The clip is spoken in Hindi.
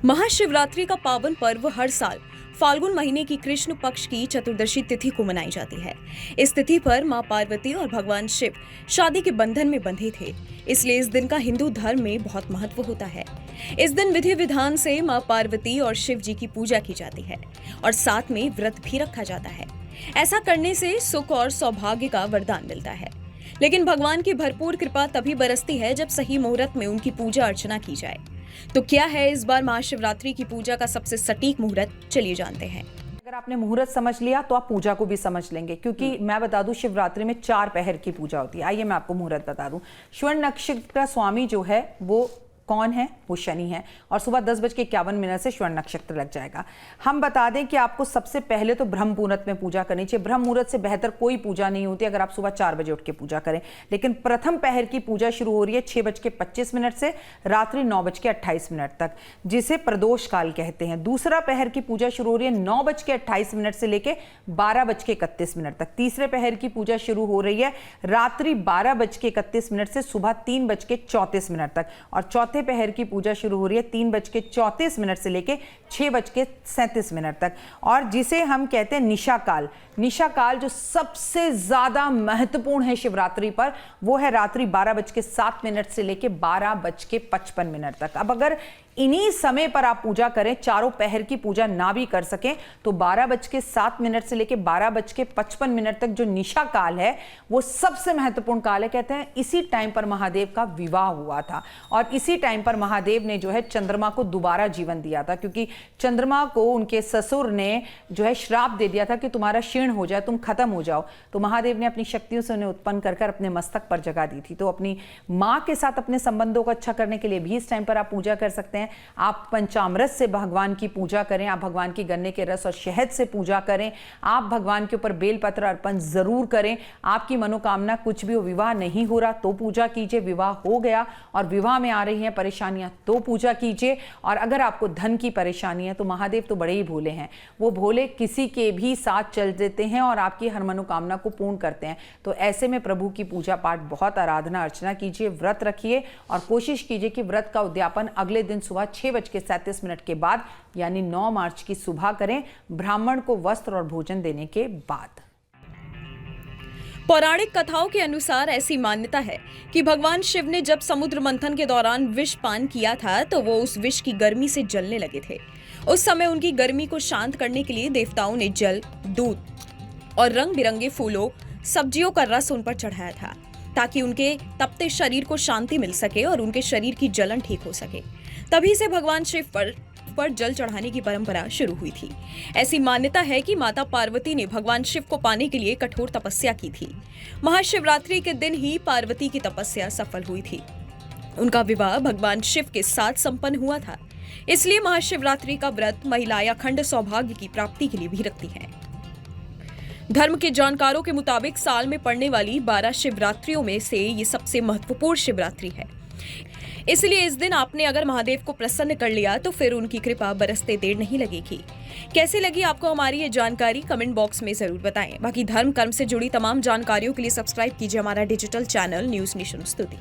महाशिवरात्रि का पावन पर्व हर साल फाल्गुन महीने की कृष्ण पक्ष की चतुर्दशी तिथि को मनाई जाती है। इस तिथि पर मां पार्वती और भगवान शिव शादी के बंधन में बंधे थे, इसलिए इस दिन का हिंदू धर्म में बहुत महत्व होता है। इस दिन विधि विधान से मां पार्वती और शिव जी की पूजा की जाती है और साथ में व्रत भी रखा जाता है। ऐसा करने से सुख और सौभाग्य का वरदान मिलता है। लेकिन भगवान की भरपूर कृपा तभी बरसती है जब सही मुहूर्त में उनकी पूजा अर्चना की जाए। तो क्या है इस बार महाशिवरात्रि की पूजा का सबसे सटीक मुहूर्त, चलिए जानते हैं। अगर आपने मुहूर्त समझ लिया तो आप पूजा को भी समझ लेंगे, क्योंकि मैं बता दूं शिवरात्रि में 4 पहर की पूजा होती है। आइए मैं आपको मुहूर्त बता दूं। स्वर्ण नक्षत्र का स्वामी जो है वो कौन है? वो शनि है और सुबह 10:51 से स्वर्ण नक्षत्र लग जाएगा। हम बता दें कि आपको सबसे पहले तो ब्रह्म मुहूर्त में पूजा करनी चाहिए। ब्रह्म मुहूर्त से बेहतर कोई पूजा नहीं होती अगर आप सुबह 4 बजे उठ के पूजा करें। लेकिन प्रथम पहर की पूजा शुरू हो रही है 6:25 से रात्रि 9:28 तक, जिसे प्रदोष काल कहते हैं। दूसरा पहर की पूजा शुरू हो रही है 9:28 से लेके 12:31 तक। तीसरे पहर की पूजा शुरू हो रही है रात्रि 12:31 से सुबह 3:34 तक और चौथे पहर की पूजा शुरू हो रही है 3:34 से लेके 6:37 तक, और जिसे हम कहते हैं निशा काल। निशा काल जो सबसे ज्यादा महत्वपूर्ण है शिवरात्रि पर, वो है रात्रि 12:07 से लेके 12:55 तक। अब अगर इन्हीं समय पर आप पूजा करें, चारों पहर की पूजा ना भी कर सकें, तो 12:07 से लेके 12:55 तक जो निशा काल है वो सबसे महत्वपूर्ण काल है। कहते हैं इसी टाइम पर महादेव का विवाह हुआ था और इसी टाइम पर महादेव ने जो है चंद्रमा को दोबारा जीवन दिया था, क्योंकि चंद्रमा को उनके ससुर ने जो है श्राप दे दिया था कि तुम्हारा क्षीण हो जाए, तुम खत्म हो जाओ। तो महादेव ने अपनी शक्तियों से उन्हें उत्पन्न कर अपने मस्तक पर जगा दी थी। तो अपनी मां के साथ अपने संबंधों को अच्छा करने के लिए भी इस टाइम पर आप पूजा कर सकते हैं। आप पंचामृत से भगवान की पूजा करें, आप भगवान की गन्ने के रस और शहद से पूजा करें, आप भगवान के ऊपर बेलपत्र अर्पण जरूर करें। आपकी मनोकामना कुछ भी हो, विवाह नहीं हो रहा तो पूजा कीजिए, विवाह हो गया और विवाह में आ रही हैं परेशानियां तो पूजा कीजिए। और अगर आपको धन की परेशानी है तो महादेव तो बड़े ही भोले हैं, वो भोले किसी के भी साथ चल देते हैं और आपकी हर मनोकामना को पूर्ण करते हैं। तो ऐसे में प्रभु की पूजा पाठ, बहुत आराधना अर्चना कीजिए, व्रत रखिए और कोशिश कीजिए कि व्रत का उद्यापन अगले दिन सुबह 6:37 के बाद यानी 9 मार्च की सुबह करें, ब्राह्मण को वस्त्र और भोजन देने के बाद। पौराणिक कथाओं के अनुसार ऐसी मान्यता है कि भगवान शिव ने जब समुद्र मंथन के दौरान विष पान किया था तो वो उस विष की गर्मी से जलने लगे थे। उस समय उनकी गर्मी को शांत करने के लिए देवताओं ने जल, दूध और रंग बिरंगे फूलों, सब्जियों का रस उन पर चढ़ाया था ताकि उनके तपते शरीर को शांति मिल सके और उनके शरीर की जलन ठीक हो सके। तभी से भगवान शिव पर जल चढ़ाने की परंपरा शुरू हुई थी। ऐसी मान्यता है कि माता पार्वती ने भगवान शिव को पाने के लिए कठोर तपस्या की थी। महाशिवरात्रि के दिन ही पार्वती की तपस्या सफल हुई थी। उनका विवाह भगवान शिव के साथ संपन्न हुआ था। इसलिए महाशिवरात्रि का व्रत महिलाएं अखंड सौभाग्य की प्राप्ति के लिए भी रखती हैं। धर्म के जानकारों के मुताबिक साल में पड़ने वाली 12 शिवरात्रियों में से ये सबसे महत्वपूर्ण शिवरात्रि है। इसलिए इस दिन आपने अगर महादेव को प्रसन्न कर लिया तो फिर उनकी कृपा बरसते देर नहीं लगेगी। कैसे लगी आपको हमारी ये जानकारी, कमेंट बॉक्स में जरूर बताएं। बाकी धर्म कर्म से जुड़ी तमाम जानकारियों के लिए सब्सक्राइब कीजिए हमारा डिजिटल चैनल न्यूज़ नेशन स्तुति।